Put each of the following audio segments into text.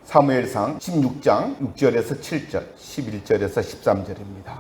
사무엘상 16장 6절에서 7절, 11절에서 13절입니다.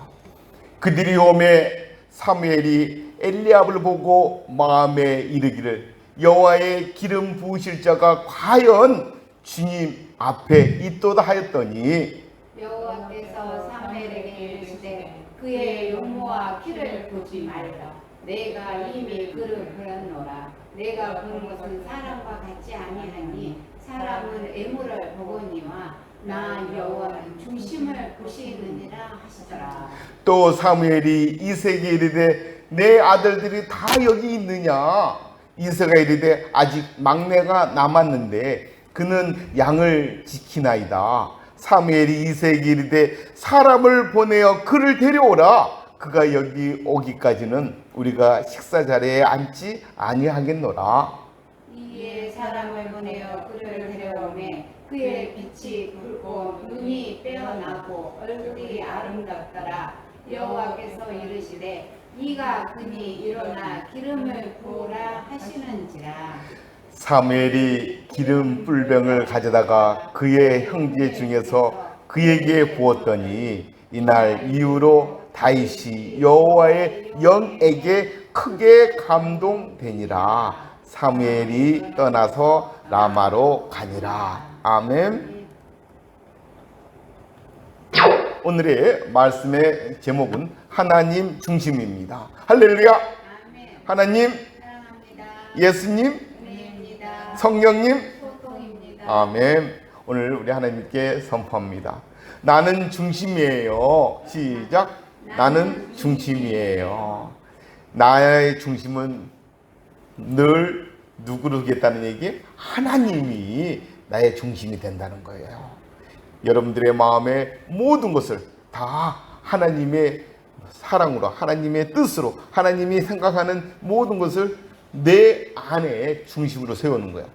그들이 오매 사무엘이 엘리압을 보고 마음에 이르기를 여호와의 기름 부으실 자가 과연 주님 앞에 있도다 하였더니 여호와께서 사무엘에게 이르시되 그의 용모와 키를 보지 말라. 내가 이미 그를 보았노라. 내가 보는 것은 사람과 같지 아니하니 사람은 애물을 보거니와 나 여호와는 중심을 보시느니라 하시더라. 또 사무엘이 이새에게 이르되 내 아들들이 다 여기 있느냐? 이새가 이르되 아직 막내가 남았는데 그는 양을 지키나이다. 사무엘이 이새에게 이르되 사람을 보내어 그를 데려오라. 그가 여기 오기까지는 우리가 식사 자리에 앉지 아니하겠노라. 이에 사람을 보내어 그를 데려오매 그의 빛이 붉고 눈이 빼어나고 얼굴이 아름답더라. 여호와께서 이르시되 이가 그니 일어나 기름을 부으라 하시는지라. 사무엘이 기름 뿔병을 가져다가 그의 형제 중에서 그에게 부었더니 이날 이후로 다윗이 여호와의 영에게 크게 감동되니라. 사무엘이 떠나서 라마로 가니라. 아멘. 오늘의 말씀의 제목은 하나님 중심입니다. 할렐루야. 아멘. 하나님, 사랑합니다. 예수님, 은혜입니다. 성령님. 소통입니다. 아멘. 오늘 우리 하나님께 선포합니다. 나는 중심이에요. 시작. 나는 중심이에요. 나의 중심은 늘 누구를 두겠다는 얘기? 하나님이 나의 중심이 된다는 거예요. 여러분들의 마음의 모든 것을 다 하나님의 사랑으로, 하나님의 뜻으로, 하나님이 생각하는 모든 것을 내 안에 중심으로 세우는 거야.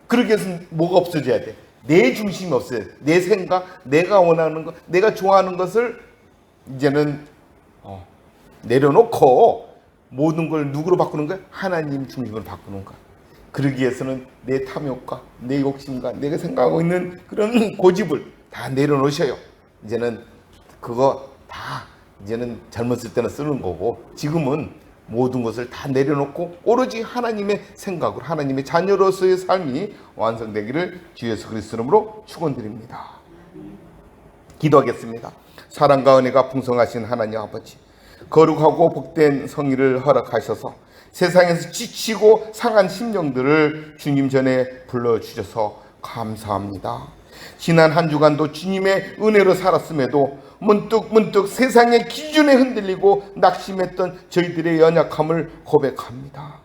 그렇게 해서 뭐가 없어져야 돼? 내 중심이 없어야 돼. 내 생각, 내가 원하는 것, 내가 좋아하는 것을 이제는 내려놓고 모든 걸 누구로 바꾸는 거야? 하나님 중심으로 바꾸는 거야. 그러기 위해서는 내 탐욕과 내 욕심과 내가 생각하고 있는 그런 고집을 다 내려놓으셔요. 이제는 그거 다 이제는 젊었을 때는 쓰는 거고 지금은 모든 것을 다 내려놓고 오로지 하나님의 생각으로 하나님의 자녀로서의 삶이 완성되기를 주 예수 그리스도 이름으로 축원드립니다. 기도하겠습니다. 사랑과 은혜가 풍성하신 하나님 아버지, 거룩하고 복된 성의를 허락하셔서 세상에서 지치고 상한 심령들을 주님 전에 불러주셔서 감사합니다. 지난 한 주간도 주님의 은혜로 살았음에도 문득 세상의 기준에 흔들리고 낙심했던 저희들의 연약함을 고백합니다.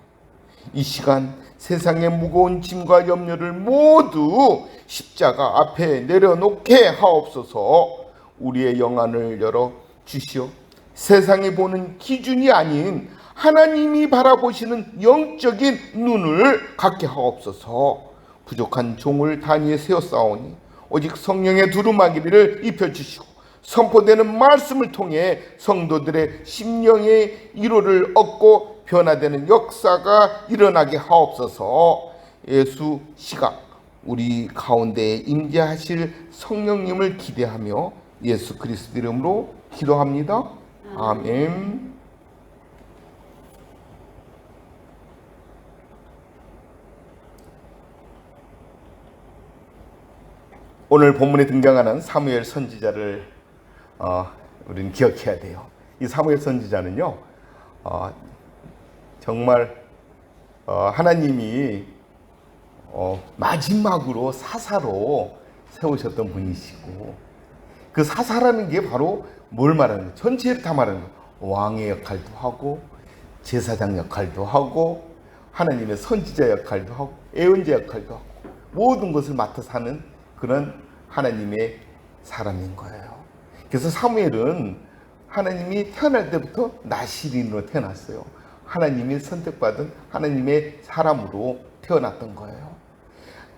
이 시간 세상의 무거운 짐과 염려를 모두 십자가 앞에 내려놓게 하옵소서. 우리의 영안을 열어 주시오. 세상이 보는 기준이 아닌 하나님이 바라보시는 영적인 눈을 갖게 하옵소서. 부족한 종을 단위에 세웠사오니 오직 성령의 두루마기를 입혀주시고 선포되는 말씀을 통해 성도들의 심령의 위로를 얻고 변화되는 역사가 일어나게 하옵소서. 예수 시각 우리 가운데에 임재하실 성령님을 기대하며 예수 그리스도 이름으로 기도합니다. 아멘. 오늘 본문에 등장하는 사무엘 선지자를 우리는 기억해야 돼요. 이 사무엘 선지자는요, 정말 하나님이 마지막으로 사사로 세우셨던 분이시고, 그 사사라는 게 바로 뭘 말하는 거예요? 전체를 다 말하는 거예요. 왕의 역할도 하고 제사장 역할도 하고 하나님의 선지자 역할도 하고 예언자 역할도 하고 모든 것을 맡아서 하는 그런 하나님의 사람인 거예요. 그래서 사무엘은 하나님이 태어날 때부터 나시린으로 태어났어요. 하나님이 선택받은 하나님의 사람으로 태어났던 거예요.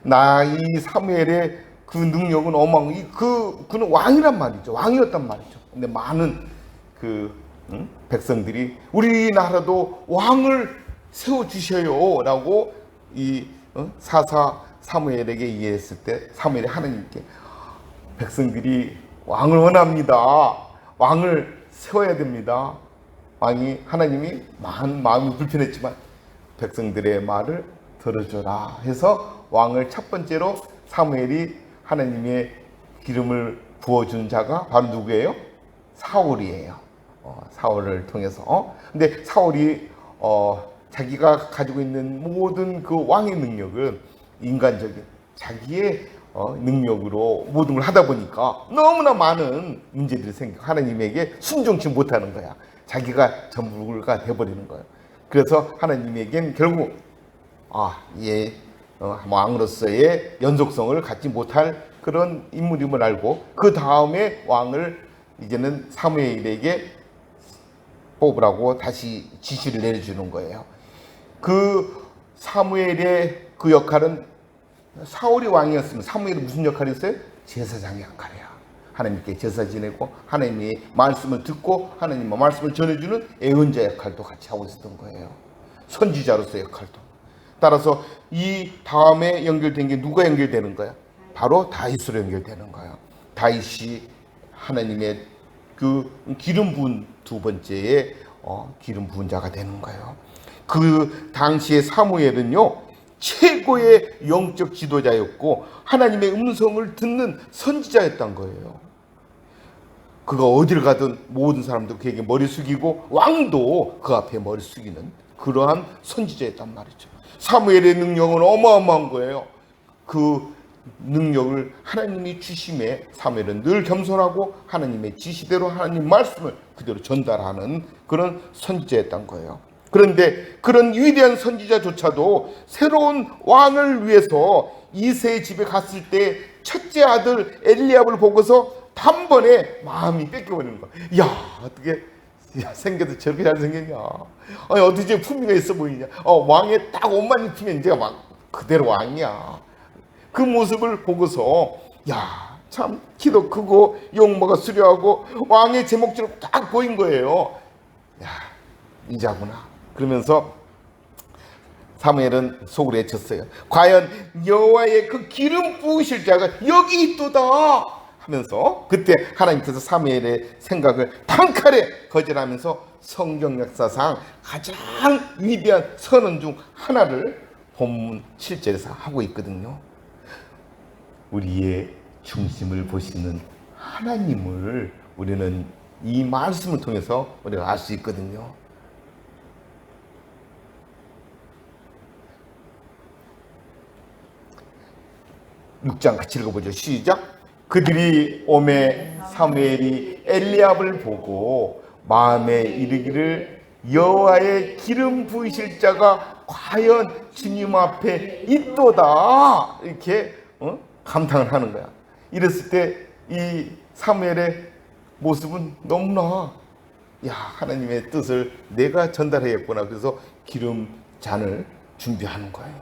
이 사무엘의 그 능력은 어마어마한, 그는 왕이란 말이죠. 왕이었단 말이죠. 근데 많은 백성들이 우리나라도 왕을 세워주셔요 라고 이 사사 사무엘에게 이해했을 때 사무엘이 하나님께 백성들이 왕을 원합니다. 왕을 세워야 됩니다. 왕이 하나님이 마음이 불편했지만 백성들의 말을 들어줘라 해서 왕을 첫 번째로 사무엘이 하나님의 기름을 부어준 자가 바로 누구예요? 사울이에요. 사울을 통해서. 근데 사울이 자기가 가지고 있는 모든 그 왕의 능력을 인간적인 자기의 능력으로 모든 걸 하다 보니까 너무나 많은 문제들이 생기고 하나님에게 순종치 못하는 거야. 자기가 전부가 돼버리는 거예요. 그래서 하나님에겐 결국 왕으로서의 연속성을 갖지 못할 그런 인물임을 알고 그 다음에 왕을 이제는 사무엘에게 뽑으라고 다시 지시를 내려주는 거예요. 그 사무엘의 그 역할은 사울이 왕이었으면 사무엘이 무슨 역할이었어요? 제사장의 역할이야. 하나님께 제사 지내고 하나님의 말씀을 듣고 하나님의 말씀을 전해주는 예언자 역할도 같이 하고 있었던 거예요. 선지자로서의 역할도. 따라서 이 다음에 연결된 게 누가 연결되는 거야? 바로 다윗으로 연결되는 거야. 다윗이 하나님의 그 기름 부은 두 번째의 기름 부은 자가 되는 거예요. 그 당시에 사무엘은요 최고의 영적 지도자였고 하나님의 음성을 듣는 선지자였던 거예요. 그가 어디를 가든 모든 사람도 그에게 머리 숙이고 왕도 그 앞에 머리 숙이는 그러한 선지자였단 말이죠. 사무엘의 능력은 어마어마한 거예요. 그 능력을 하나님이 주심에 사무엘은 늘 겸손하고 하나님의 지시대로 하나님 말씀을 그대로 전달하는 그런 선지자였던 거예요. 그런데 그런 위대한 선지자조차도 새로운 왕을 위해서 이새의 집에 갔을 때 첫째 아들 엘리압을 보고서 단번에 마음이 뺏겨버리는 거야. 야, 어떻게 생겨도 저렇게 잘생겼냐. 아니, 어떻게 품위가 있어 보이냐. 왕의 딱 옷만 입히면 이제 막 그대로 왕이야. 그 모습을 보고서 야, 참 키도 크고 용모가 수려하고 왕의 제목처럼 딱 보인 거예요. 야, 이자구나. 그러면서 사무엘은 속으로 외쳤어요. 과연 여호와의 그 기름 부으실 자가 여기 있도다 하면서 그때 하나님께서 사무엘의 생각을 단칼에 거절하면서 성경 역사상 가장 위대한 선언 중 하나를 본문 7절에서 하고 있거든요. 우리의 중심을 보시는 하나님을 우리는 이 말씀을 통해서 우리가 알 수 있거든요. 6장 같이 읽어보죠. 시작. 그들이 오매 사무엘이 엘리압을 보고 마음에 이르기를 여호와의 기름 부으실 자가 과연 주님 앞에 있도다 이렇게 감탄을 하는 거야. 이랬을 때 이 사무엘의 모습은 너무나 하나님의 뜻을 내가 전달해야겠구나. 그래서 기름 잔을 준비하는 거예요.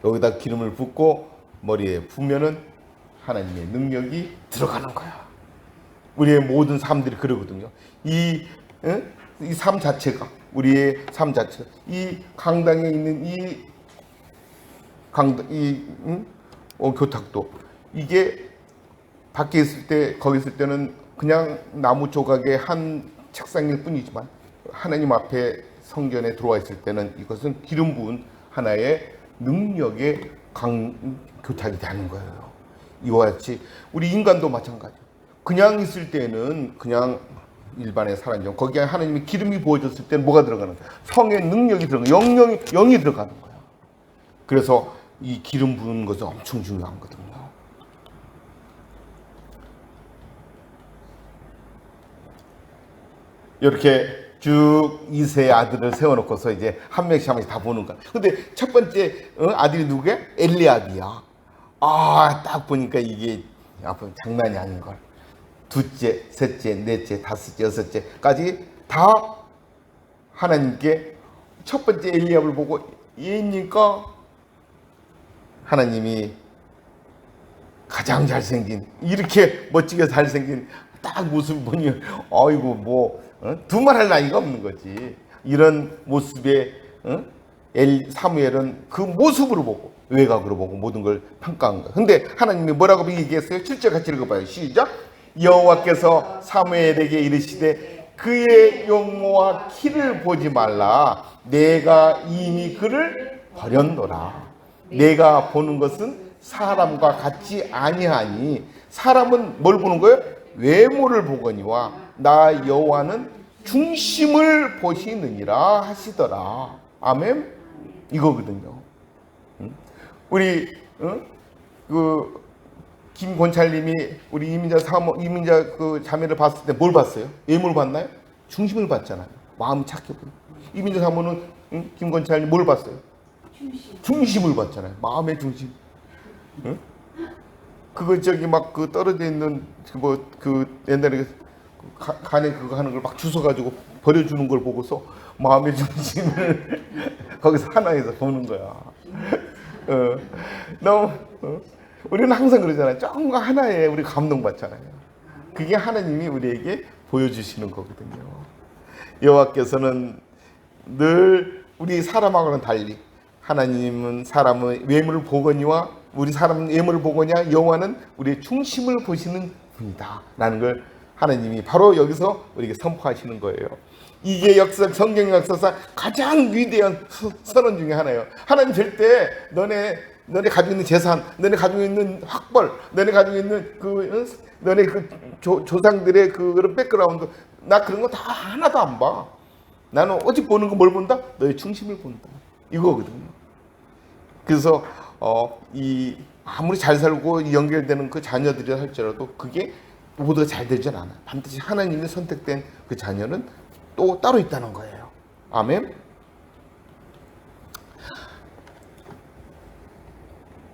여기다 기름을 붓고 머리에 부면은 하나님의 능력이 들어가는 거야. 우리의 모든 삶들이 그러거든요. 이 삶 자체가 우리의 삶 자체가 이 강당에 있는 이 교탁도 이게 밖에 있을 때 거기 있을 때는 그냥 나무 조각의 한 책상일 뿐이지만 하나님 앞에 성전에 들어와 있을 때는 이것은 기름 부은 하나의 능력의 교탁이 되는 거예요. 이와 같이 우리 인간도 마찬가지예요. 그냥 있을 때는 그냥 일반의 사람이죠. 거기에 하나님의 기름이 부어졌을 때는 뭐가 들어가는 거야? 성의 능력이 들어가는 거야. 영이 들어가는 거야. 그래서 이 기름 부은 것은 엄청 중요한 거거든요. 이렇게 쭉 이세의 아들을 세워놓고서 이제 한 명씩 한 명씩 다 보는 거야. 근데 첫 번째 아들이 누구야? 엘리압이야. 딱 보니까 이게 장난이 아닌 걸. 둘째, 셋째, 넷째, 다섯째, 여섯째까지 다 하나님께 첫 번째 엘리압을 보고 얘니까 하나님이 가장 잘생긴 이렇게 멋지게 잘생긴 딱 모습을 보니 아이고 두말할 나위가 없는 거지. 이런 모습에 사무엘은 그 모습으로 보고 외곽으로 보고 모든 걸 평가한 거예요. 근데 하나님이 뭐라고 얘기했어요? 7절 같이 읽어봐요. 시작. 여호와께서 사무엘에게 이르시되 그의 용모와 키를 보지 말라. 내가 이미 그를 버렸노라. 내가 보는 것은 사람과 같지 아니하니. 사람은 뭘 보는 거예요? 외모를 보거니와 나 여호와는 중심을 보시느니라 하시더라. 아멘. 이거거든요. 우리 그 김권찰님이 우리 이민자 그 자매를 봤을 때 뭘 봤어요? 외모를 봤나요? 중심을 봤잖아요. 마음이 착해 보여. 이민자 사모는 김권찰님 뭘 봤어요? 중심을 봤잖아요. 마음의 중심. 그거 저기 막 그 떨어져 있는 그 옛날에 간에 그거 하는 걸 막 주워가지고 버려주는 걸 보고서 마음의 중심을 거기서 하나에서 보는 거야. 너무 우리는 항상 그러잖아요. 조금가 하나에 우리 감동받잖아요. 그게 하나님이 우리에게 보여주시는 거거든요. 여호와께서는 늘 우리 사람하고는 달리 하나님은 사람의 외모를 보거니와 우리 사람은 외모를 보거냐 여호와는 우리의 중심을 보시는 분이다 라는 걸 하나님이 바로 여기서 우리에게 선포하시는 거예요. 이게 성경 역사상 가장 위대한 선언 중에 하나예요. 하나님 절대 너네 가지고 있는 재산, 너네 가지고 있는 학벌, 너네 가지고 있는 너네 조상들의 그런 백그라운드, 나 그런 거 다 하나도 안 봐. 나는 오직 보는 거 뭘 본다? 너의 중심을 본다. 이거거든요. 그래서 이 아무리 잘 살고 연결되는 그 자녀들이 할지라도 그게 모두가 잘 되진 않아. 반드시 하나님이 선택된 그 자녀는 또 따로 있다는 거예요. 아멘.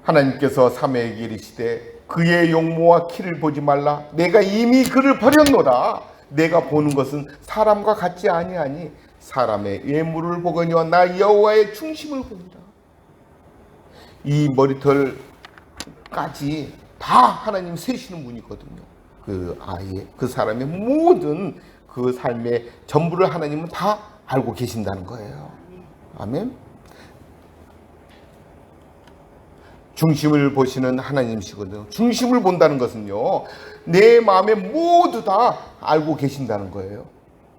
하나님께서 사무엘에게 이르시되 그의 용모와 키를 보지 말라. 내가 이미 그를 버렸노라. 내가 보는 것은 사람과 같지 아니하니 사람의 외모를 보거니와 나 여호와의 중심을 보니라. 이 머리털까지 다 하나님 세시는 분이거든요. 그 아이의 그 사람의 모든 그 삶의 전부를 하나님은 다 알고 계신다는 거예요. 아멘. 중심을 보시는 하나님이시거든요. 중심을 본다는 것은요, 내 마음에 모두 다 알고 계신다는 거예요.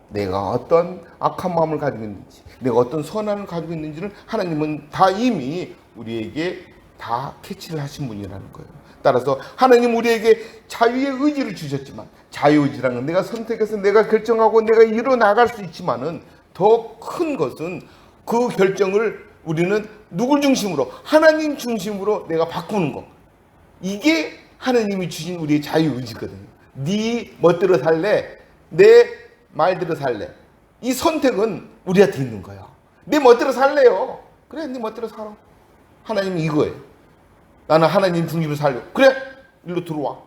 내가 어떤 악한 마음을 가지고 있는지, 내가 어떤 선한을 가지고 있는지를 하나님은 다 이미 우리에게 다 캐치를 하신 분이라는 거예요. 따라서 하나님 우리에게 자유의 의지를 주셨지만, 자유의지라는 건 내가 선택해서 내가 결정하고 내가 이뤄나갈 수 있지만은 더 큰 것은 그 결정을 우리는 누굴 중심으로? 하나님 중심으로 내가 바꾸는 거. 이게 하나님이 주신 우리의 자유의지거든요. 네 멋대로 살래? 내 말대로 살래? 이 선택은 우리한테 있는 거야. 내 멋대로 살래요. 그래, 네 멋대로 살아. 하나님이 이거예요. 나는 하나님 중심으로 살려고. 그래, 일로 들어와.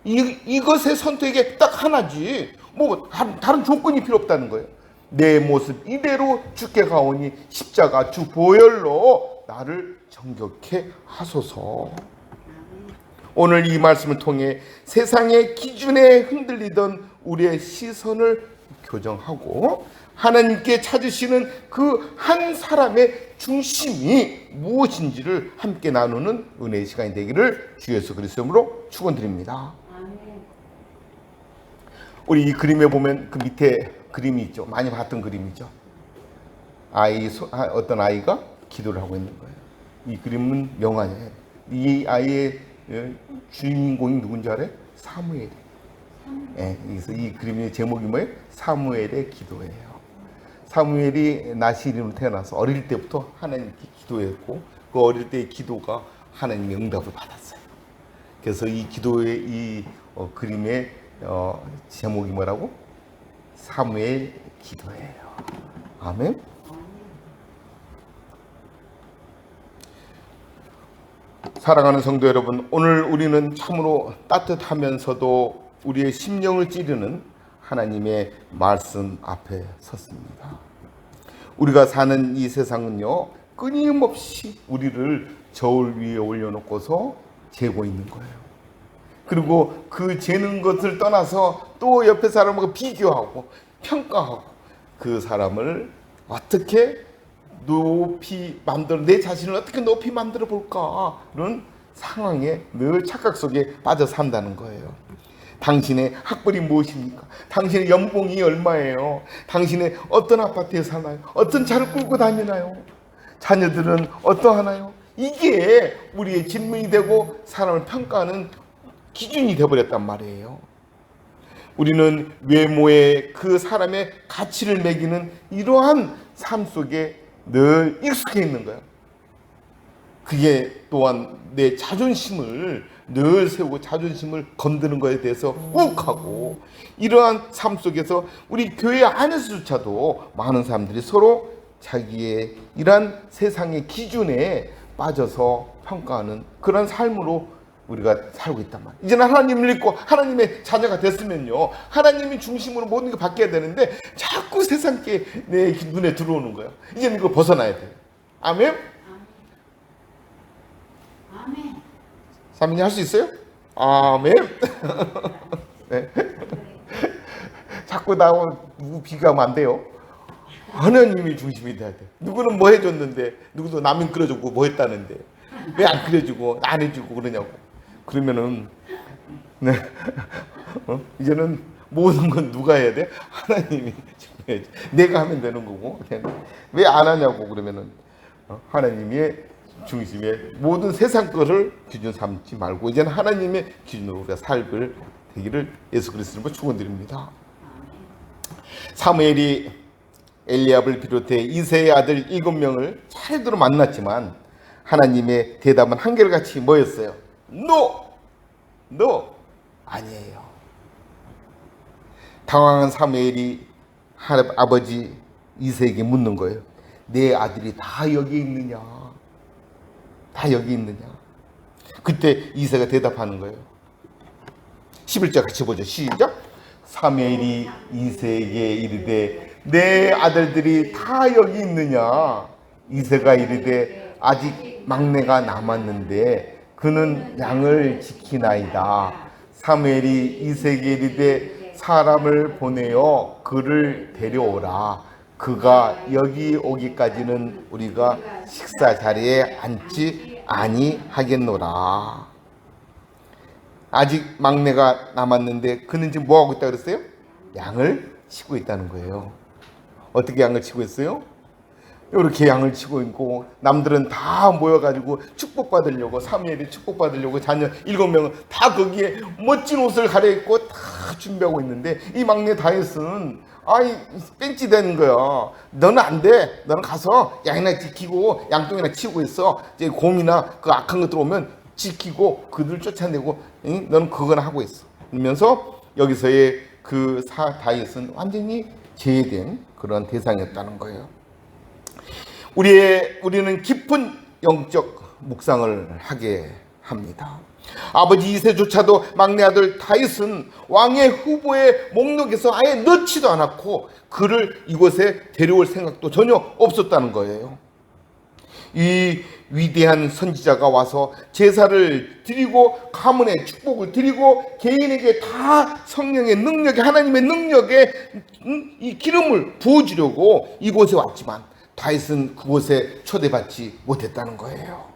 이것의 선택이 딱 하나지. 뭐 다른 조건이 필요 없다는 거예요. 내 모습 이대로 주께 가오니 십자가 주 보혈로 나를 정결케 하소서. 오늘 이 말씀을 통해 세상의 기준에 흔들리던 우리의 시선을 교정하고 하나님께 찾으시는 그 한 사람의 중심이 무엇인지를 함께 나누는 은혜의 시간이 되기를 주 예수 그리스도로 축원드립니다. 우리 이 그림에 보면 그 밑에 그림이 있죠. 많이 봤던 그림이죠. 어떤 아이가 기도를 하고 있는 거예요. 이 그림은 명화예요. 이 아이의 주인공이 누군지 알아요? 사무엘이. 예, 그래서 이 그림의 제목이 뭐예요? 사무엘의 기도예요. 사무엘이 나시린으로 태어나서 어릴 때부터 하나님께 기도했고 그 어릴 때의 기도가 하나님의 응답을 받았어요. 그래서 이 기도의 이 그림의 제목이 뭐라고? 사무엘 기도예요. 아멘. 사랑하는 성도 여러분, 오늘 우리는 참으로 따뜻하면서도 우리의 심령을 찌르는 하나님의 말씀 앞에 섰습니다. 우리가 사는 이 세상은요, 끊임없이 우리를 저울 위에 올려놓고서 재고 있는 거예요. 그리고 그 재는 것을 떠나서 또 옆에 사람하고 비교하고 평가하고 그 사람을 어떻게 높이 만들어 내 자신을 어떻게 높이 만들어 볼까 그런 상황에 늘 착각 속에 빠져 산다는 거예요. 당신의 학벌이 무엇입니까? 당신의 연봉이 얼마예요? 당신의 어떤 아파트에 사나요? 어떤 차를 끌고 다니나요? 자녀들은 어떠하나요? 이게 우리의 질문이 되고 사람을 평가하는 기준이 되어버렸단 말이에요. 우리는 외모에 그 사람의 가치를 매기는 이러한 삶 속에 늘 익숙해 있는 거예요. 그게 또한 내 자존심을 늘 세우고 자존심을 건드는 것에 대해서 욱하고, 이러한 삶 속에서 우리 교회 안에서조차도 많은 사람들이 서로 자기의 이러한 세상의 기준에 빠져서 평가하는 그런 삶으로 우리가 살고 있단 말이에요. 이제는 하나님을 믿고 하나님의 자녀가 됐으면요, 하나님이 중심으로 모든 게 바뀌어야 되는데 자꾸 세상께 내 눈에 들어오는 거예요. 이제는 이거 벗어나야 돼요. 아멘? 아멘. 사민이 할 수 있어요? 아멘. 네. 자꾸 누구 비교하면 안 돼요. 하나님이 중심이 돼야 돼. 누구는 뭐 해줬는데, 누구도 남인 끓여주고 뭐 했다는데 왜 안 끓여주고 안 해주고 그러냐고. 그러면은 네. 이제는 모든 건 누가 해야 돼? 하나님이 해야지. 내가 하면 되는 거고. 왜 안 하냐고. 그러면은 하나님의 중심에 모든 세상 것을 기준 삼지 말고 이제는 하나님의 기준으로 우리가 살길 되기를 예수 그리스도로 축원드립니다. 사무엘이 엘리압을 비롯해 이새의 아들 7명을 차례대로 만났지만 하나님의 대답은 한결같이 뭐였어요? No! 아니에요. 당황한 사무엘이 아버지 이새에게 묻는 거예요. 내 아들이 다 여기 있느냐? 다 여기 있느냐? 그때 이새가 대답하는 거예요. 11절 같이 보죠. 시작. 사무엘이 이새에게 이르되 내 아들들이 다 여기 있느냐? 이새가 이르되 아직 막내가 남았는데 그는 양을 지키나이다. 사무엘이 이새에게 이르되 사람을 보내어 그를 데려오라. 그가 여기 오기까지는 우리가 식사 자리에 앉지 아니하겠노라. 아직 막내가 남았는데 그는 지금 뭐하고 있다고 그랬어요? 양을 치고 있다는 거예요. 어떻게 양을 치고 있어요? 이렇게 양을 치고 있고 남들은 다 모여가지고 축복받으려고, 사무엘이 축복받으려고 자녀 7명은 다 거기에 멋진 옷을 갈아입고 다 준비하고 있는데 이 막내 다윗은 뺀찌 되는 거야. 너는 안 돼. 너는 가서 양이나 지키고 양똥이나 치우고 있어. 이제 곰이나 그 악한 것들 오면 지키고 그들 쫓아내고 너는 그거나 하고 있어. 그러면서 여기서의 그 다윗은 완전히 제외된 그런 대상이었다는 거예요. 우리는 깊은 영적 묵상을 하게 합니다. 아버지 이새조차도 막내 아들 다윗은 왕의 후보의 목록에서 아예 넣지도 않았고 그를 이곳에 데려올 생각도 전혀 없었다는 거예요. 이 위대한 선지자가 와서 제사를 드리고 가문의 축복을 드리고 개인에게 다 성령의 능력에, 하나님의 능력에 이 기름을 부어주려고 이곳에 왔지만 다윗은 그곳에 초대받지 못했다는 거예요.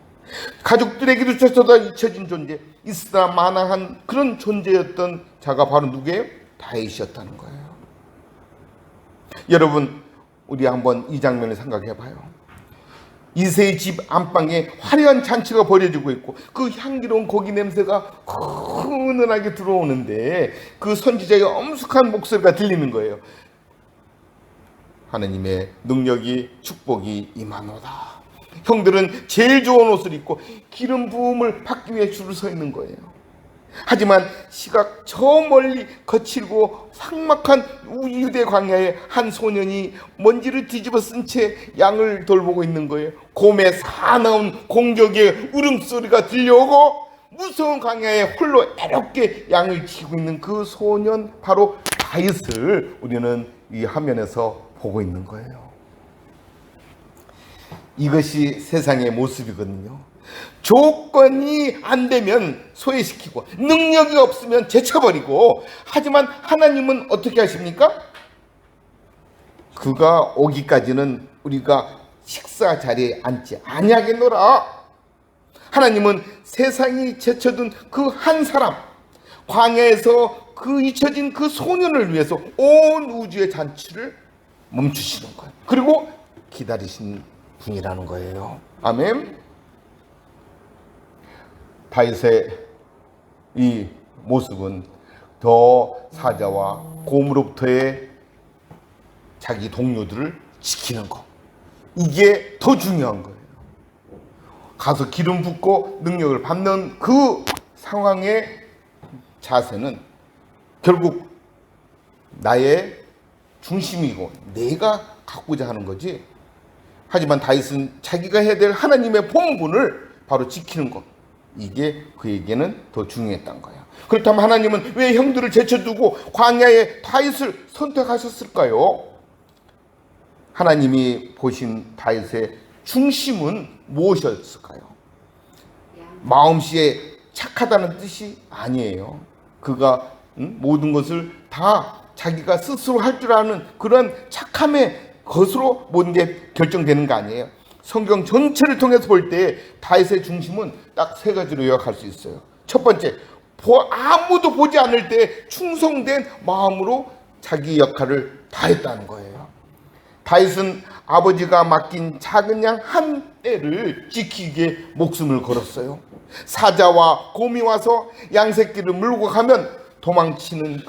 가족들에게도 저서다 잊혀진 존재, 있으나 마나한 그런 존재였던 자가 바로 누구예요? 다윗이었다는 거예요. 여러분, 우리 한번 이 장면을 생각해 봐요. 이새의 집 안방에 화려한 잔치가 벌어지고 있고 그 향기로운 고기 냄새가 은은하게 들어오는데 그 선지자의 엄숙한 목소리가 들리는 거예요. 하나님의 능력이, 축복이 임하노라. 형들은 제일 좋은 옷을 입고 기름 부음을 받기 위해 줄을 서 있는 거예요. 하지만 시각 저 멀리 거칠고 삭막한 유대 광야에 한 소년이 먼지를 뒤집어 쓴 채 양을 돌보고 있는 거예요. 곰의 사나운 공격의 울음소리가 들려오고 무서운 광야에 홀로 애롭게 양을 치고 있는 그 소년, 바로 다윗을 우리는 이 화면에서 보고 있는 거예요. 이것이 세상의 모습이거든요. 조건이 안 되면 소외시키고 능력이 없으면 제쳐버리고, 하지만 하나님은 어떻게 하십니까? 그가 오기까지는 우리가 식사 자리에 앉지 아니하겠노라. 하나님은 세상이 제쳐둔 그 한 사람, 광야에서 그 잊혀진 그 소년을 위해서 온 우주의 잔치를 멈추시는 거예요. 그리고 기다리신 분이라는 거예요. 아멘. 다윗의 이 모습은 더 사자와 곰으로부터의 자기 동료들을 지키는 거, 이게 더 중요한 거예요. 가서 기름 붓고 능력을 받는 그 상황의 자세는 결국 나의 중심이고 내가 갖고자 하는 거지. 하지만 다윗은 자기가 해야 될 하나님의 본분을 바로 지키는 것, 이게 그에게는 더 중요했던 거예요. 그렇다면 하나님은 왜 형들을 제쳐두고 광야에 다윗을 선택하셨을까요? 하나님이 보신 다윗의 중심은 무엇이었을까요? 마음씨에 착하다는 뜻이 아니에요. 그가 모든 것을 다 자기가 스스로 할 줄 아는 그런 착함의 것으로 모든 게 결정되는 거 아니에요. 성경 전체를 통해서 볼 때 다윗의 중심은 딱 세 가지로 요약할 수 있어요. 첫 번째, 아무도 보지 않을 때 충성된 마음으로 자기 역할을 다했다는 거예요. 다윗은 아버지가 맡긴 작은 양 한 떼를 지키기에 목숨을 걸었어요. 사자와 곰이 와서 양 새끼를 물고 가면 도망치는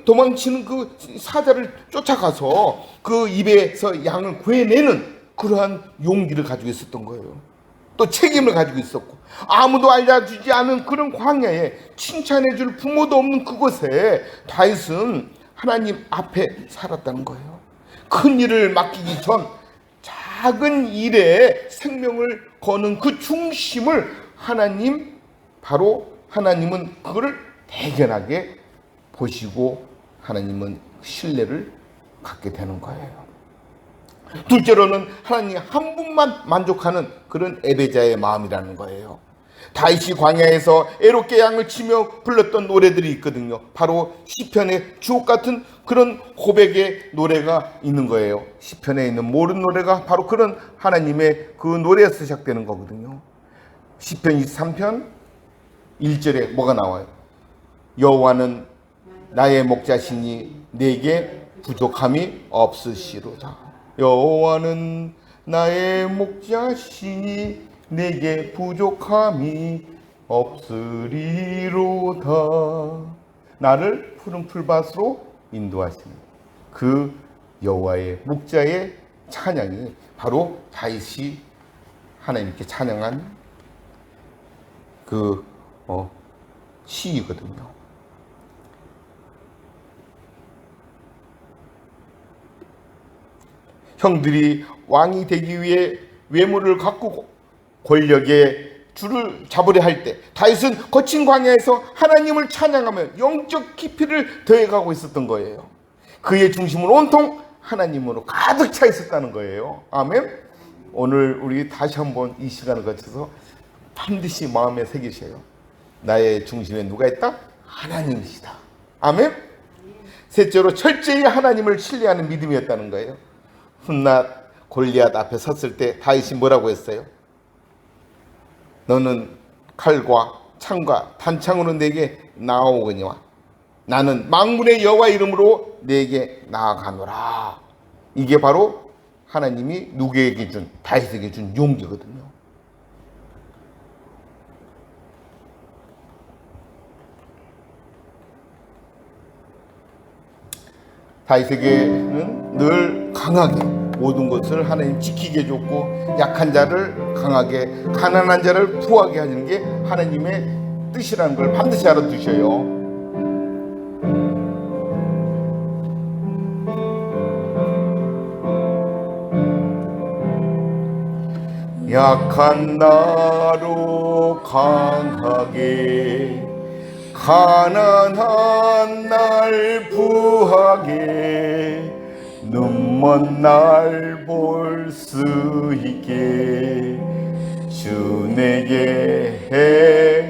도망치는 그 사자를 쫓아가서 그 입에서 양을 구해내는 그러한 용기를 가지고 있었던 거예요. 또 책임을 가지고 있었고, 아무도 알려주지 않은 그런 광야에 칭찬해줄 부모도 없는 그곳에 다윗은 하나님 앞에 살았다는 거예요. 큰 일을 맡기기 전 작은 일에 생명을 거는 그 중심을 하나님은 그거를 대견하게 보시고 하나님은 신뢰를 갖게 되는 거예요. 둘째로는 하나님 한 분만 만족하는 그런 애배자의 마음이라는 거예요. 다윗이 광야에서 애롭게 양을 치며 불렀던 노래들이 있거든요. 바로 시편의 주옥 같은 그런 고백의 노래가 있는 거예요. 시편에 있는 모든 노래가 바로 그런 하나님의 그 노래에서 시작되는 거거든요. 시편 23편 1절에 뭐가 나와요? 여호와는 나의 목자시니 내게 부족함이 없으시로다. 여호와는 나의 목자시니 내게 부족함이 없으리로다. 나를 푸른 풀밭으로 인도하시는 그 여호와의 목자의 찬양이 바로 다윗이 하나님께 찬양한 그 시이거든요. 형들이 왕이 되기 위해 외모를 갖고 권력의 줄을 잡으려 할 때 다윗은 거친 광야에서 하나님을 찬양하며 영적 깊이를 더해가고 있었던 거예요. 그의 중심은 온통 하나님으로 가득 차 있었다는 거예요. 아멘. 오늘 우리 다시 한번 이 시간을 거쳐서 반드시 마음에 새기셔요. 나의 중심에 누가 있다? 하나님이시다. 아멘. 셋째로 철저히 하나님을 신뢰하는 믿음이었다는 거예요. 훗날 골리앗 앞에 섰을 때 다윗이 뭐라고 했어요? 너는 칼과 창과 단창으로 내게 나아오거니와 나는 만군의 여호와 이름으로 내게 나아가노라. 이게 바로 하나님이 누구에게 준, 다윗에게 준 용기거든요. 다윗에게는 늘 강하게 모든 것을 하나님 지키게 해줬고, 약한 자를 강하게, 가난한 자를 부하게 하는 게 하나님의 뜻이라는 걸 반드시 알아두셔요. 약한 나로 강하게, 가난한 날 부하게, 눈먼 날 볼 수 있게 주 내게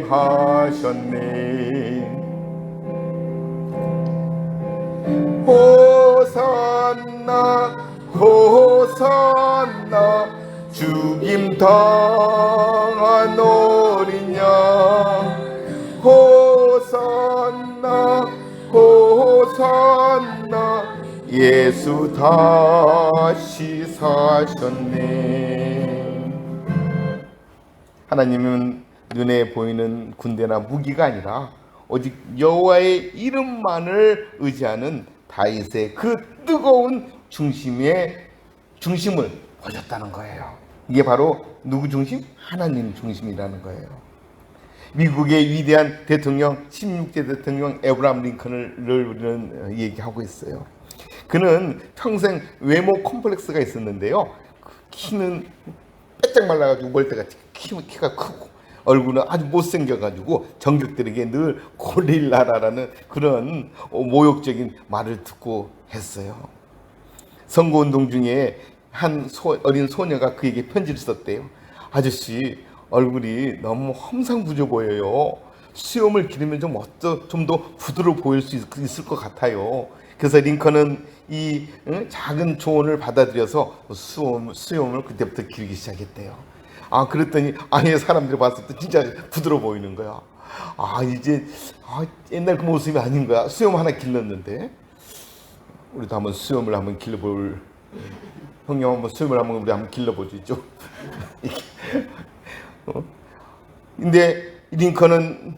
행하셨네. 호산나 호산나 죽임 당한 어린 양 호산나 호산나 예수 다시 사셨네. 하나님은 눈에 보이는 군대나 무기가 아니라 오직 여호와의 이름만을 의지하는 다윗의 그 뜨거운 중심을 보셨다는 거예요. 이게 바로 누구 중심? 하나님 중심이라는 거예요. 미국의 위대한 대통령 16대 대통령 에브라함 링컨을 우리는 얘기하고 있어요. 그는 평생 외모 콤플렉스가 있었는데요. 키는 빼짝 말라가지고 멀때같이 키가 크고 얼굴은 아주 못생겨가지고 정적들에게 늘 고릴라라는 그런 모욕적인 말을 듣고 했어요. 선거운동 중에 한 어린 소녀가 그에게 편지를 썼대요. 아저씨 얼굴이 너무 험상궂어 보여요. 수염을 기르면 좀 더 부드러워 보일 수 있을 것 같아요. 그래서 링컨은 이 작은 조언을 받아들여서 수염을 그때부터 기르기 시작했대요. 그랬더니 아예 사람들이 봤을 때 진짜 부드러워 보이는 거야. 이제 옛날 그 모습이 아닌 거야. 수염 하나 길렀는데 우리도 한번 수염을 한번 길러볼. 형님 한번 수염을 우리 한번 길러보죠. 근데 링컨을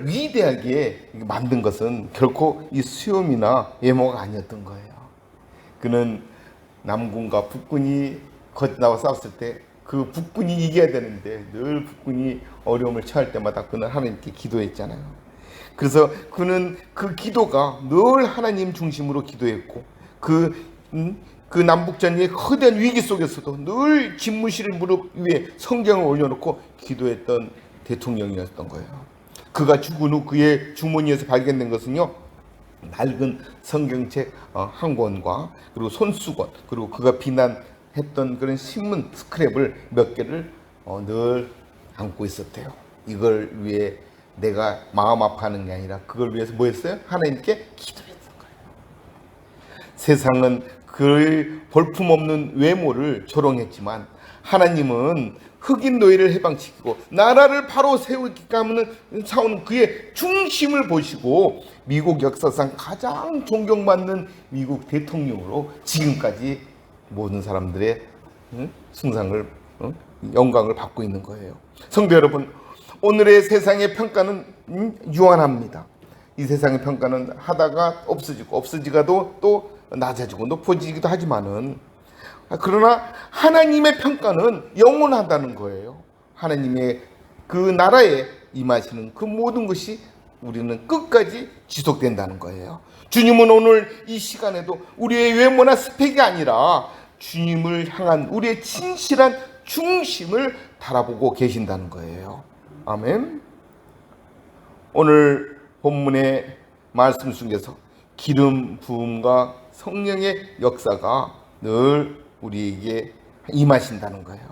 위대하게 만든 것은 결코 이 수염이나 외모가 아니었던 거예요. 그는 남군과 북군이 나와 싸웠을 때 그 북군이 이겨야 되는데 늘 북군이 어려움을 처할 때마다 그는 하나님께 기도했잖아요. 그래서 그는 그 기도가 늘 하나님 중심으로 기도했고 그 남북전쟁의 거대한 위기 속에서도 늘 집무실 무릎 위에 성경을 올려놓고 기도했던 대통령이었던 거예요. 그가 죽은 후 그의 주머니에서 발견된 것은요, 낡은 성경책 한 권과 그리고 손수건, 그리고 그가 비난했던 그런 신문 스크랩을 몇 개를 늘 안고 있었대요. 이걸 위해 내가 마음 아파하는 게 아니라 그걸 위해서 뭐 했어요? 하나님께 기도했던 거예요. 세상은 그의 볼품없는 외모를 조롱했지만 하나님은 흑인 노예를 해방시키고 나라를 바로 세우는 그의 중심을 보시고 미국 역사상 가장 존경받는 미국 대통령으로 지금까지 모든 사람들의 숭상을 영광을 받고 있는 거예요. 성도 여러분, 오늘의 세상의 평가는 유한합니다. 이 세상의 평가는 하다가 없어지가도 또 낮아지고 높아지기도 하지만은, 그러나 하나님의 평가는 영원하다는 거예요. 하나님의 그 나라에 임하시는 그 모든 것이 우리는 끝까지 지속된다는 거예요. 주님은 오늘 이 시간에도 우리의 외모나 스펙이 아니라 주님을 향한 우리의 진실한 중심을 바라보고 계신다는 거예요. 아멘. 오늘 본문의 말씀 속에서 기름 부음과 성령의 역사가 늘 우리에게 임하신다는 거예요.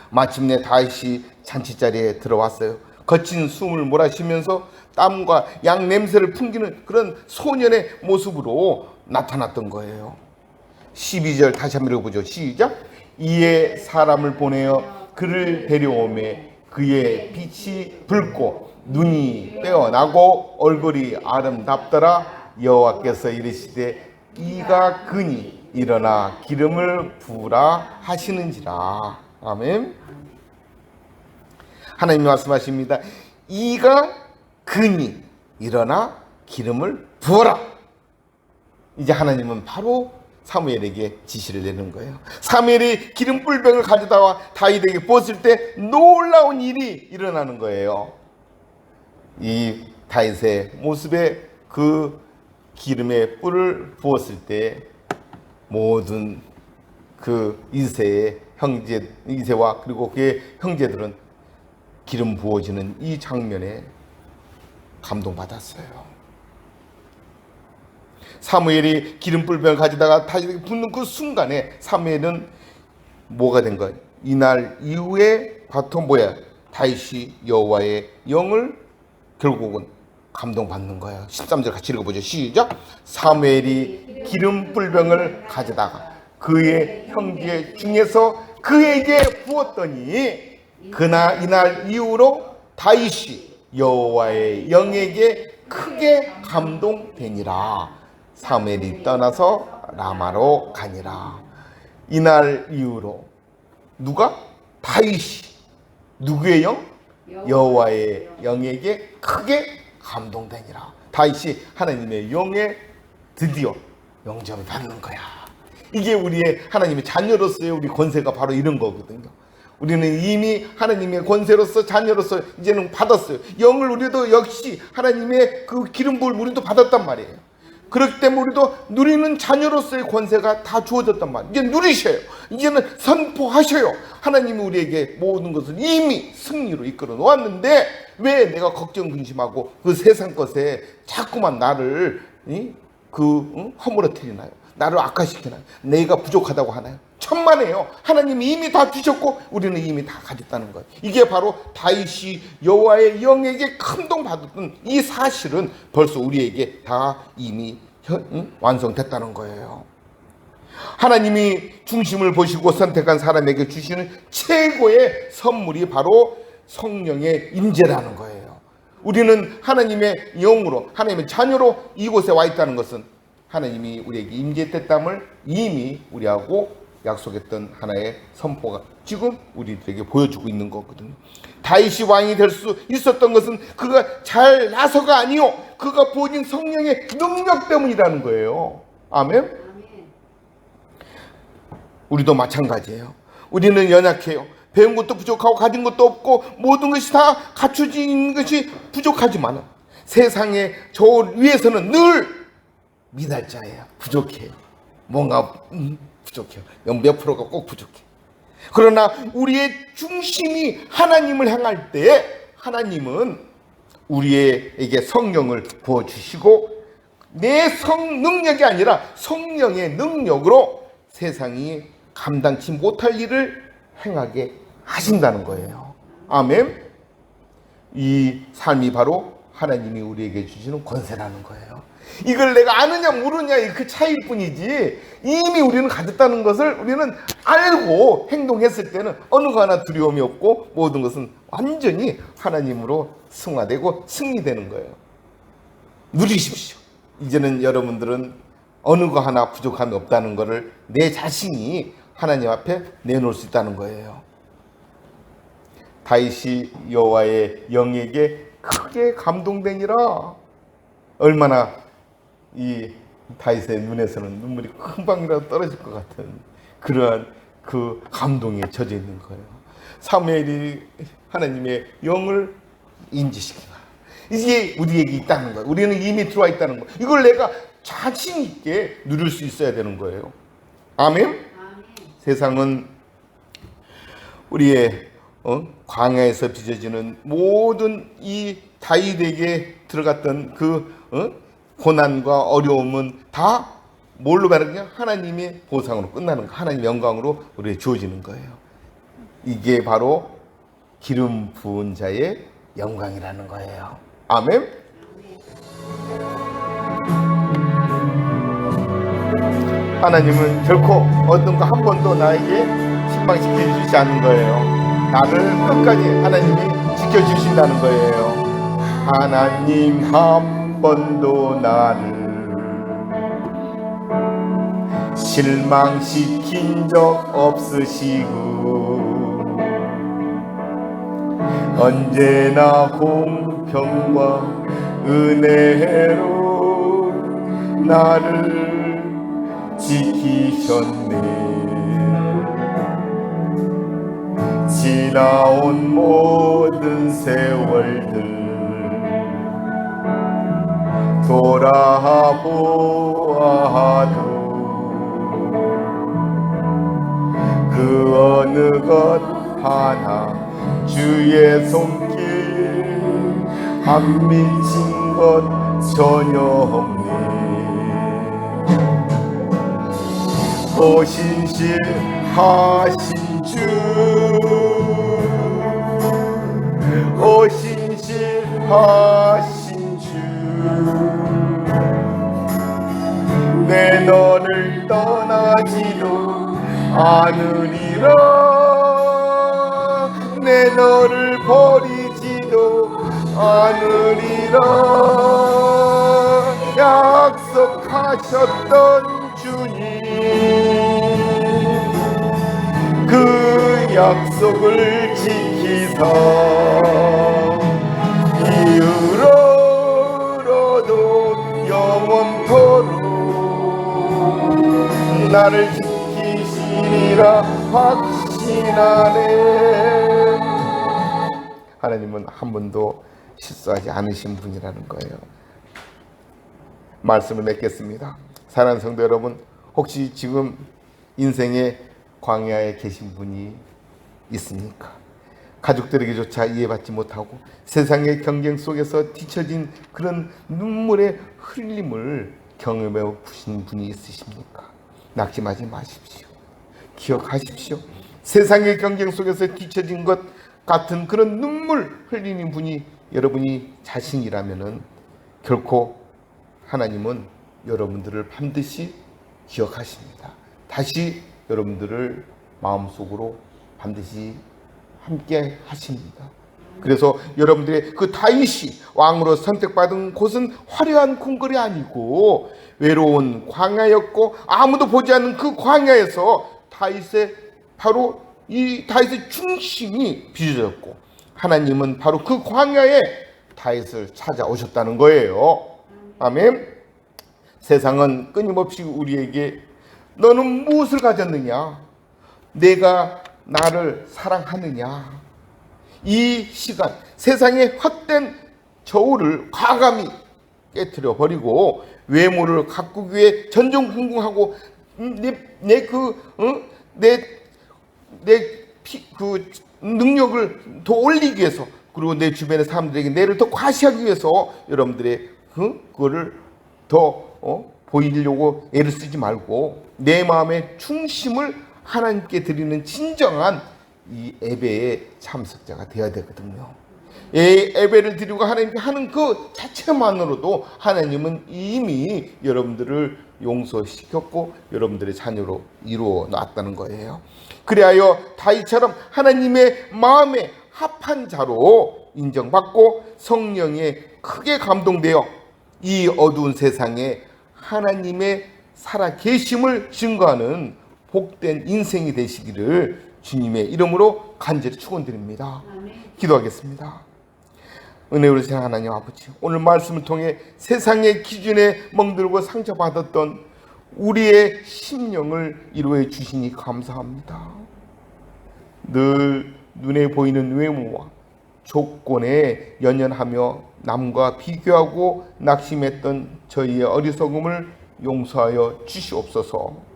마침내 다윗이 잔치자리에 들어왔어요. 거친 숨을 몰아쉬면서 땀과 양 냄새를 풍기는 그런 소년의 모습으로 나타났던 거예요. 12절 다시 한번 읽어보죠. 시작. 이에 사람을 보내어 그를 데려오매 그의 빛이 붉고 눈이 빼어나고 얼굴이 아름답더라. 여호와께서 이르시되 이가 그니 일어나 기름을 부으라 하시는지라. 아멘. 하나님이 말씀하십니다. 이가 그니 일어나 기름을 부어라. 이제 하나님은 바로 사무엘에게 지시를 내는 거예요. 사무엘이 기름 뿔병을 가져다와 다윗에게 부었을 때 놀라운 일이 일어나는 거예요. 이 다윗의 모습에 그 기름의 뿔을 부었을 때 모든 그 이새와 그리고 그의 형제들은 기름 부어지는 이 장면에 감동받았어요. 사무엘이 기름불병을 가져다가 다윗에게 붓는 그 순간에 사무엘은 뭐가 된 거예요? 이날 이후에 다윗이 여호와의 영을 결국은 감동받는 거예요. 13절 같이 읽어보죠. 시작. 사무엘이 기름불병을 가져다가 그의 형제 중에서 그에게 부었더니 이날 이후로 다윗이 여호와의 영에게 크게 감동되니라. 사무엘이 떠나서 라마로 가니라. 이날 이후로 누가? 다윗이 누구의 영? 여호와의 영에게 크게 감동되니라. 다윗이 하나님의 영에 드디어 영접을 받는 거야. 이게 우리의 하나님의 자녀로서의 우리 권세가 바로 이런 거거든요. 우리는 이미 하나님의 권세로서 자녀로서 이제는 받았어요. 영을 우리도 역시 하나님의 그 기름 부을 우리도 받았단 말이에요. 그렇기 때문에 우리도 누리는 자녀로서의 권세가 다 주어졌단 말이에요. 이제 누리셔요. 이제는 선포하셔요. 하나님이 우리에게 모든 것을 이미 승리로 이끌어 놓았는데 왜 내가 걱정 근심하고 그 세상 것에 자꾸만 나를 허물어뜨리나요? 나를 악화시키나요? 내가 부족하다고 하나요? 천만에요. 하나님이 이미 다 주셨고 우리는 이미 다 가졌다는 거예요. 이게 바로 다윗이 여호와의 영에게 감동받았던 이 사실은 벌써 우리에게 다 이미 완성됐다는 거예요. 하나님이 중심을 보시고 선택한 사람에게 주시는 최고의 선물이 바로 성령의 임재라는 거예요. 우리는 하나님의 영으로 하나님의 자녀로 이곳에 와 있다는 것은 하나님이 우리에게 임재됐담을 이미 우리하고 약속했던 하나의 선포가 지금 우리들에게 보여주고 있는 거거든요. 다윗이 왕이 될 수 있었던 것은 그가 잘 나서가 아니요, 그가 부어진 성령의 능력 때문이라는 거예요. 아멘. 우리도 마찬가지예요. 우리는 연약해요. 배운 것도 부족하고 가진 것도 없고 모든 것이 다 갖춰진 것이 부족하지만 세상의 저 위에서는 늘 미달자예요. 부족해요. 뭔가 부족해요. 몇 프로가 꼭 부족해. 그러나 우리의 중심이 하나님을 향할 때 하나님은 우리에게 성령을 부어주시고 내 능력이 아니라 성령의 능력으로 세상이 감당치 못할 일을 행하게 하신다는 거예요. 아멘. 이 삶이 바로 하나님이 우리에게 주시는 권세라는 거예요. 이걸 내가 아느냐 모르냐 그 차이일 뿐이지 이미 우리는 가졌다는 것을 우리는 알고 행동했을 때는 어느 거 하나 두려움이 없고 모든 것은 완전히 하나님으로 승화되고 승리되는 거예요. 누리십시오. 이제는 여러분들은 어느 거 하나 부족함이 없다는 것을 내 자신이 하나님 앞에 내놓을 수 있다는 거예요. 다윗이 여호와의 영에게 크게 감동되니라. 얼마나 이 다윗의 눈에서는 눈물이 큰 방이라도 떨어질 것 같은 그러한 그 감동에 젖어 있는 거예요. 사무엘이 하나님의 영을 인지시키는 거예요. 이게 우리에게 있다는 거예요. 우리는 이미 들어와 있다는 거예요. 이걸 내가 자신 있게 누릴 수 있어야 되는 거예요. 아멘. 세상은 우리의 광야에서 빚어지는 모든 이 다윗에게 들어갔던 그 고난과 어려움은 다 뭘로 말하냐? 하나님의 보상으로 끝나는 거, 하나님의 영광으로 우리에게 주어지는 거예요. 이게 바로 기름 부은 자의 영광이라는 거예요. 아멘. 하나님은 결코 어떤 거 한 번도 나에게 실망시켜 주지 않는 거예요. 나를 끝까지 하나님이 지켜주신다는 거예요. 하나님 한 번도 나를 실망시킨 적 없으시고 언제나 공평과 은혜로 나를 지키셨네. 지나온 모든 세월들 돌아보아도 그 어느 것 하나 주의 손길 안 미친 것 전혀 없네. 오신실하신 주, 오신실하신 주, 내 너를 떠나지도 않으리라. 내 너를 버리지도 않으리라. 약속하셨던 주님, 그 약속을 지키사 이후로도 영원토록 나를 지키시리라 확신하네. 하나님은 한 번도 실수하지 않으신 분이라는 거예요. 말씀을 맺겠습니다. 사랑하는 성도 여러분, 혹시 지금 인생의 광야에 계신 분이 있습니까? 가족들에게조차 이해받지 못하고 세상의 경쟁 속에서 뒤처진 그런 눈물의 흘림을 경험해 보신 분이 있으십니까? 낙심하지 마십시오. 기억하십시오. 세상의 경쟁 속에서 뒤처진 것 같은 그런 눈물 흘리는 분이 여러분이 자신이라면은 결코 하나님은 여러분들을 반드시 기억하십니다. 다시 여러분들을 마음속으로 반드시 함께 하십니다. 그래서 여러분들의 그 다윗이 왕으로 선택받은 곳은 화려한 궁궐이 아니고 외로운 광야였고, 아무도 보지 않는 그 광야에서 다윗의 바로 이 다윗의 중심이 빚어졌고, 하나님은 바로 그 광야에 다윗을 찾아오셨다는 거예요. 아멘. 세상은 끊임없이 우리에게 너는 무엇을 가졌느냐, 내가 나를 사랑하느냐, 이 시간 세상의 헛된 저울을 과감히 깨트려 버리고 외모를 가꾸기 위해 전전긍긍하고 내 능력을 더 올리기 위해서, 그리고 내 주변의 사람들에게 내를 더 과시하기 위해서 여러분들의 그거를 더 보이려고 애를 쓰지 말고 내 마음의 중심을 하나님께 드리는 진정한 이 예배의 참석자가 되어야 되거든요. 예배를 드리고 하나님께 하는 그 자체만으로도 하나님은 이미 여러분들을 용서시켰고 여러분들의 자녀로 이루어 놨다는 거예요. 그리하여 다윗처럼 하나님의 마음에 합한 자로 인정받고 성령에 크게 감동되어 이 어두운 세상에 하나님의 살아계심을 증거하는 복된 인생이 되시기를 주님의 이름으로 간절히 축원드립니다. 기도하겠습니다. 은혜로우신 하나님 아버지, 오늘 말씀을 통해 세상의 기준에 멍들고 상처받았던 우리의 심령을 위로해 주시니 감사합니다. 늘 눈에 보이는 외모와 조건에 연연하며 남과 비교하고 낙심했던 저희의 어리석음을 용서하여 주시옵소서.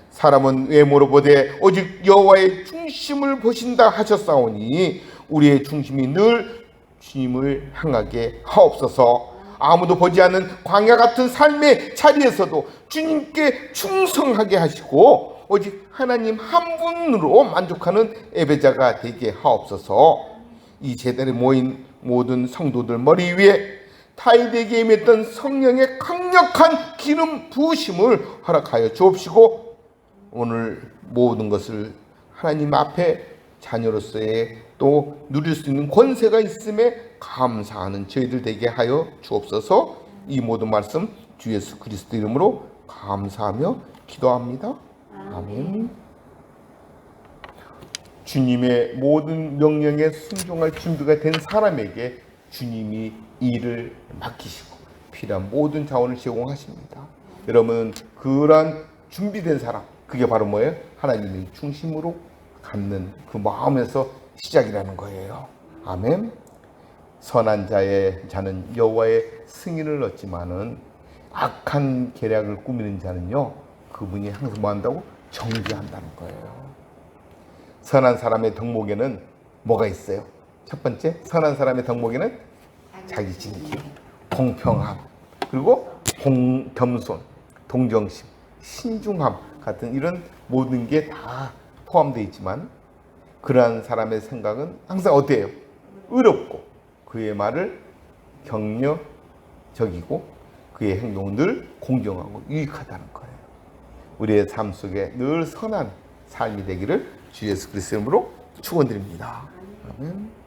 사람은 외모로 보되 오직 여호와의 중심을 보신다 하셨사오니 우리의 중심이 늘 주님을 향하게 하옵소서. 아무도 보지 않는 광야 같은 삶의 자리에서도 주님께 충성하게 하시고 오직 하나님 한 분으로 만족하는 예배자가 되게 하옵소서. 이 제단에 모인 모든 성도들 머리 위에 다윗에게 임했던 성령의 강력한 기름 부으심을 허락하여 주옵시고 오늘 모든 것을 하나님 앞에 자녀로서의 또 누릴 수 있는 권세가 있음에 감사하는 저희들 되게 하여 주옵소서. 이 모든 말씀 주 예수 그리스도 이름으로 감사하며 기도합니다. 아멘. 주님의 모든 명령에 순종할 준비가 된 사람에게 주님이 일을 맡기시고 필요한 모든 자원을 제공하십니다. 여러분, 그러한 준비된 사람, 그게 바로 뭐예요? 하나님의 중심으로 갖는 그 마음에서 시작이라는 거예요. 아멘. 선한 자는 여호와의 승인을 얻지만은 악한 계략을 꾸미는 자는요, 그분이 항상 뭐 한다고? 정죄한다는 거예요. 선한 사람의 덕목에는 뭐가 있어요? 첫 번째, 선한 사람의 덕목에는 자기 진기, 공평함, 그리고 겸손, 동정심, 신중함 같은 이런 모든 게 다 포함되어 있지만 그러한 사람의 생각은 항상 어때요? 의롭고 그의 말을 격려적이고 그의 행동은 늘 공정하고 유익하다는 거예요. 우리의 삶 속에 늘 선한 삶이 되기를 주 예수 그리스도 이름으로 축원드립니다. 아멘.